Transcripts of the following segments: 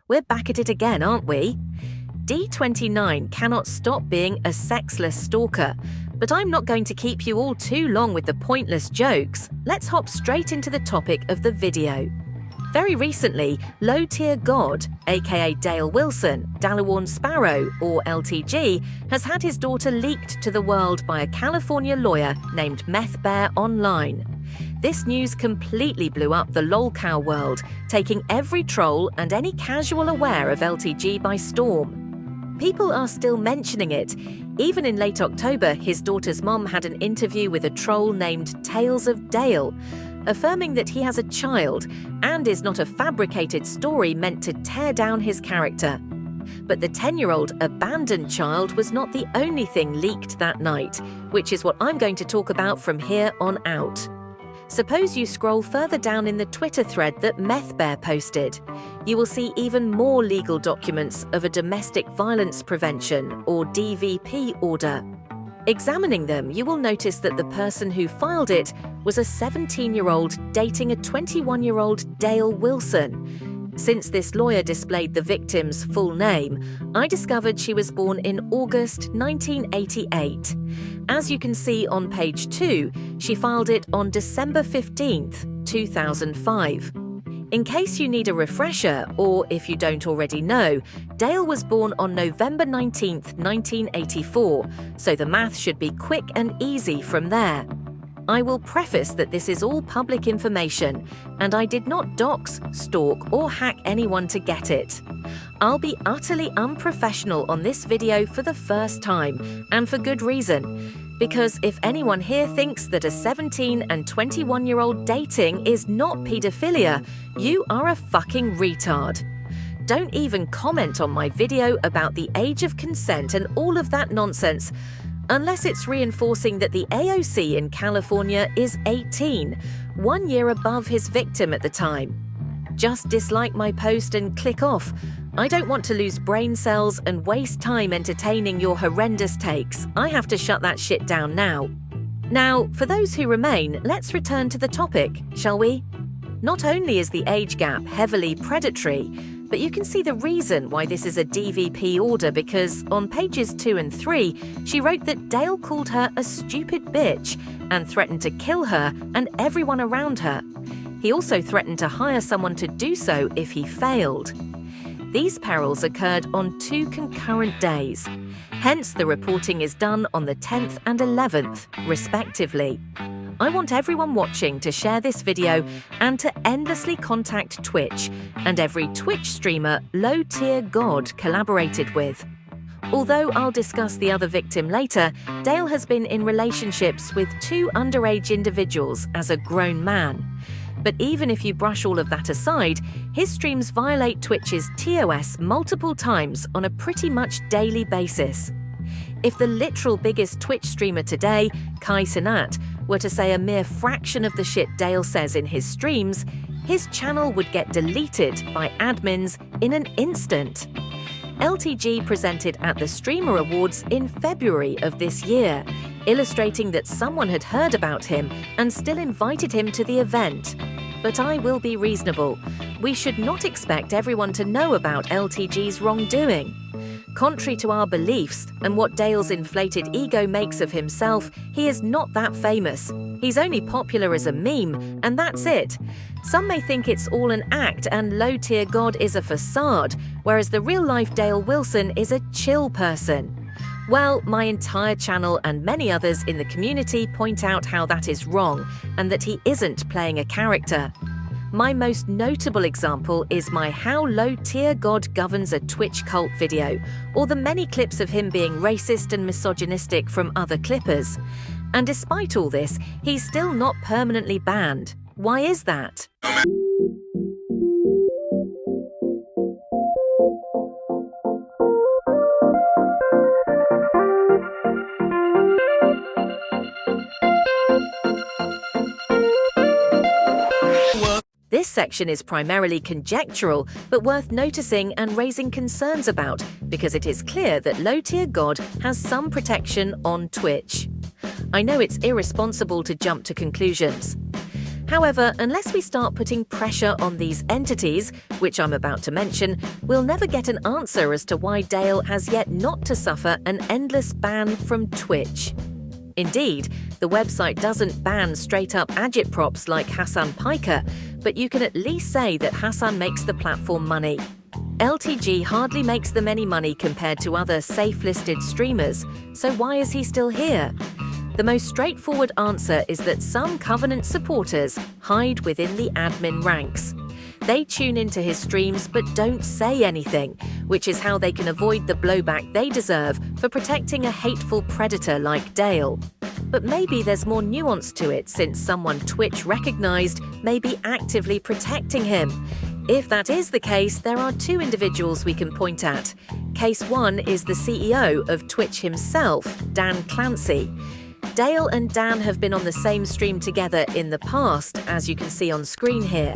we're back at it again, aren't we? D29 cannot stop being a sexless stalker, but I'm not going to keep you all too long with the pointless jokes. Let's hop straight into the topic of the video. Very recently, LowTierGod, aka Dale Wilson, Dalauan Sparrow, or LTG, has had his daughter leaked to the world by a California lawyer named Meth Bear Online. This news completely blew up the lolcow world, taking every troll and any casual aware of LTG by storm. People are still mentioning it. Even in late October, his daughter's mom had an interview with a troll named Tales of Dale, affirming that he has a child and is not a fabricated story meant to tear down his character. But the 10-year-old abandoned child was not the only thing leaked that night, which is what I'm going to talk about from here on out. Suppose you scroll further down in the Twitter thread that Meth Bear posted. You will see even more legal documents of a domestic violence prevention, or DVP, order. Examining them, you will notice that the person who filed it was a 17-year-old dating a 21-year-old Dale Wilson. Since this lawyer displayed the victim's full name, I discovered she was born in August 1988. As you can see on page 2, she filed it on December 15th, 2005. In case you need a refresher, or if you don't already know, Dale was born on November 19th, 1984, so the math should be quick and easy from there. I will preface that this is all public information, and I did not dox, stalk, or hack anyone to get it. I'll be utterly unprofessional on this video for the first time, and for good reason, because if anyone here thinks that a 17 and 21-year-old dating is not paedophilia, you are a fucking retard. Don't even comment on my video about the age of consent and all of that nonsense, unless it's reinforcing that the AOC in California is 18, 1 year above his victim at the time. Just dislike my post and click off. I don't want to lose brain cells and waste time entertaining your horrendous takes. I have to shut that shit down now. Now, for those who remain, let's return to the topic, shall we? Not only is the age gap heavily predatory, but you can see the reason why this is a DVP order, because on pages 2 and 3, she wrote that Dale called her a stupid bitch and threatened to kill her and everyone around her. He also threatened to hire someone to do so if he failed. These perils occurred on 2 concurrent days. Hence, the reporting is done on the 10th and 11th, respectively. I want everyone watching to share this video and to endlessly contact Twitch and every Twitch streamer LowTierGod collaborated with. Although I'll discuss the other victim later, Dale has been in relationships with 2 underage individuals as a grown man. But even if you brush all of that aside, his streams violate Twitch's TOS multiple times on a pretty much daily basis. If the literal biggest Twitch streamer today, Kai Cenat, were to say a mere fraction of the shit Dale says in his streams, his channel would get deleted by admins in an instant. LTG presented at the Streamer Awards in February of this year, illustrating that someone had heard about him and still invited him to the event. But I will be reasonable. We should not expect everyone to know about LTG's wrongdoing. Contrary to our beliefs and what Dale's inflated ego makes of himself, he is not that famous. He's only popular as a meme, and that's it. Some may think it's all an act and LowTierGod is a facade, whereas the real-life Dale Wilson is a chill person. Well, my entire channel and many others in the community point out how that is wrong and that he isn't playing a character. My most notable example is my How LowTierGod Governs a Twitch Cult video, or the many clips of him being racist and misogynistic from other clippers. And despite all this, he's still not permanently banned. Why is that? This section is primarily conjectural, but worth noticing and raising concerns about, because it is clear that LowTierGod has some protection on Twitch. I know it's irresponsible to jump to conclusions. However, unless we start putting pressure on these entities, which I'm about to mention, we'll never get an answer as to why Dale has yet not to suffer an endless ban from Twitch. Indeed, the website doesn't ban straight-up agitprops like Hassan Piker, but you can at least say that Hassan makes the platform money. LTG hardly makes them any money compared to other safe-listed streamers, so why is he still here? The most straightforward answer is that some Covenant supporters hide within the admin ranks. They tune into his streams but don't say anything, which is how they can avoid the blowback they deserve for protecting a hateful predator like Dale. But maybe there's more nuance to it, since someone Twitch recognized may be actively protecting him. If that is the case, there are two individuals we can point at. Case one is the CEO of Twitch himself, Dan Clancy. Dale and Dan have been on the same stream together in the past, as you can see on screen here.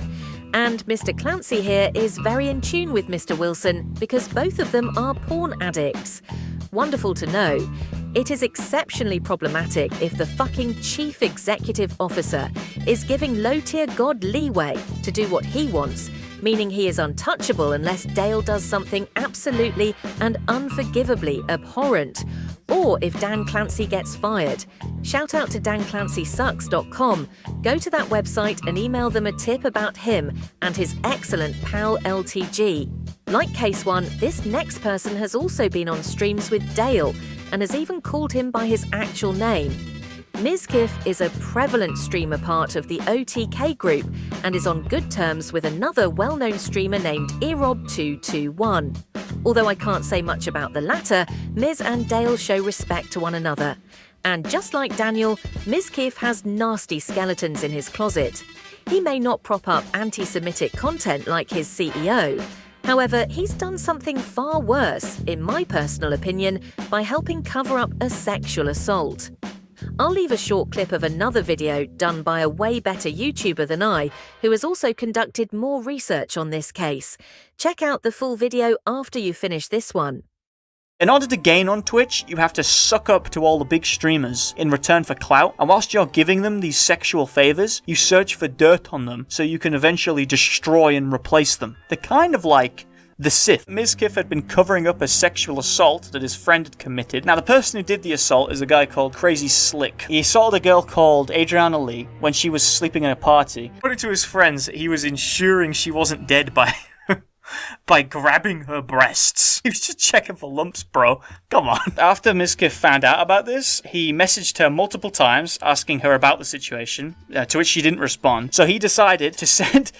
And Mr. Clancy here is very in tune with Mr. Wilson because both of them are porn addicts. Wonderful to know. It is exceptionally problematic if the fucking chief executive officer is giving LowTierGod leeway to do what he wants, meaning he is untouchable unless Dale does something absolutely and unforgivably abhorrent, or if Dan Clancy gets fired. Shout out to danclancysucks.com. Go to that website and email them a tip about him and his excellent pal LTG. Like Case 1, this next person has also been on streams with Dale and has even called him by his actual name. Mizkif is a prevalent streamer part of the OTK group and is on good terms with another well-known streamer named Erob221. Although I can't say much about the latter, Miz and Dale show respect to one another. And just like Daniel, Mizkif has nasty skeletons in his closet. He may not prop up anti-Semitic content like his CEO. However, he's done something far worse, in my personal opinion, by helping cover up a sexual assault. I'll leave a short clip of another video done by a way better YouTuber than I, who has also conducted more research on this case. Check out the full video after you finish this one. In order to gain on Twitch, you have to suck up to all the big streamers in return for clout, and whilst you're giving them these sexual favours, you search for dirt on them so you can eventually destroy and replace them. They're kind of like the Sith. Mizkif had been covering up a sexual assault that his friend had committed. Now, the person who did the assault is a guy called Crazy Slick. He assaulted a girl called Adriana Lee when she was sleeping in a party. According to his friends, he was ensuring she wasn't dead by grabbing her breasts. He was just checking for lumps, bro. Come on. After Mizkif found out about this, he messaged her multiple times asking her about the situation, to which she didn't respond. So he decided to send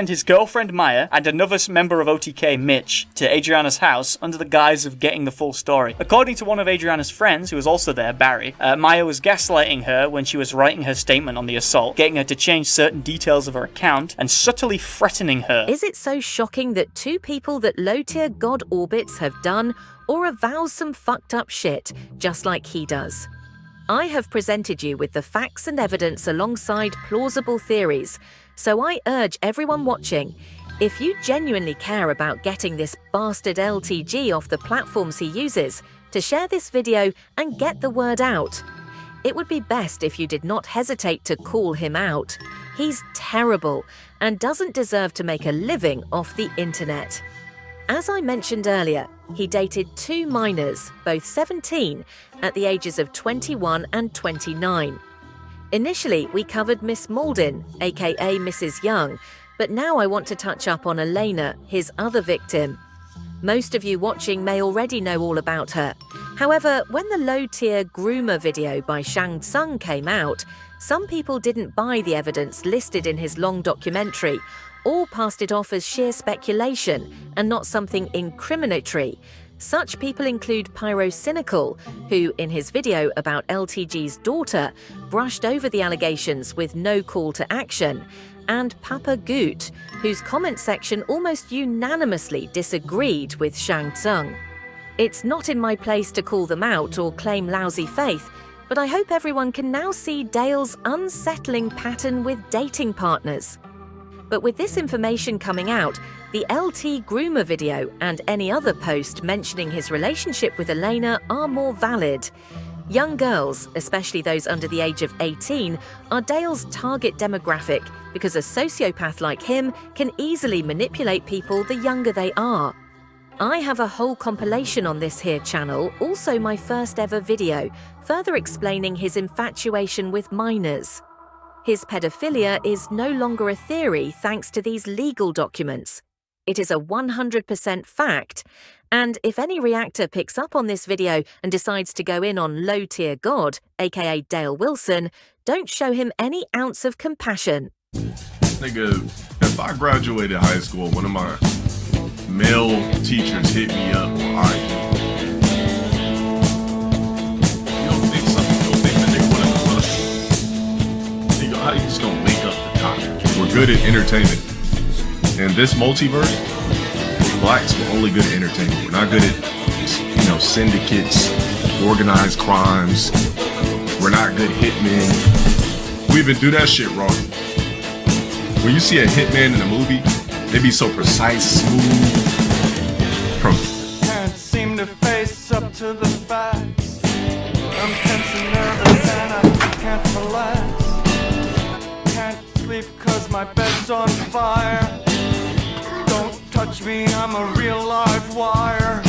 his girlfriend Maya and another member of OTK, Mitch, to Adriana's house under the guise of getting the full story. According to one of Adriana's friends, who was also there, Barry, Maya was gaslighting her when she was writing her statement on the assault, getting her to change certain details of her account, and subtly threatening her. Is it so shocking that two people that LowTierGod orbits have done or avows some fucked up shit, just like he does? I have presented you with the facts and evidence alongside plausible theories, so I urge everyone watching, if you genuinely care about getting this bastard LTG off the platforms he uses, to share this video and get the word out. It would be best if you did not hesitate to call him out. He's terrible and doesn't deserve to make a living off the internet. As I mentioned earlier, he dated two minors, both 17, at the ages of 21 and 29. Initially, we covered Miss Maldon, aka Mrs. Young, but now I want to touch up on Alaina, his other victim. Most of you watching may already know all about her. However, when the LowTierGroomer video by Shang Tsung came out, some people didn't buy the evidence listed in his long documentary, or passed it off as sheer speculation and not something incriminatory. Such people include Pyrocynical, who, in his video about LTG's daughter, brushed over the allegations with no call to action, and Papa Goot, whose comment section almost unanimously disagreed with Shang Tsung. It's not in my place to call them out or claim lousy faith, but I hope everyone can now see Dale's unsettling pattern with dating partners. But with this information coming out, the LTGroomer video and any other post mentioning his relationship with Alaina are more valid. Young girls, especially those under the age of 18, are Dale's target demographic because a sociopath like him can easily manipulate people the younger they are. I have a whole compilation on this here channel, also my first ever video, further explaining his infatuation with minors. His pedophilia is no longer a theory thanks to these legal documents. It is a 100% fact, and if any reactor picks up on this video and decides to go in on LowTierGod, aka Dale Wilson, don't show him any ounce of compassion. Nigga, if I graduated high school, one of my male teachers hit me up on IG. You don't think the nigga wanna look? Nigga, how you just gonna link up the topic? We're good at entertainment. In this multiverse, blacks were only good at entertainment. We're not good at, syndicates, organized crimes. We're not good hitmen. We even do that shit wrong. When you see a hitman in a movie, they be so precise, smooth. Can't seem to face up to the facts. I'm tense and nervous and I can't relax. Can't sleep cause my bed's on fire. Don't touch me, I'm a real live wire.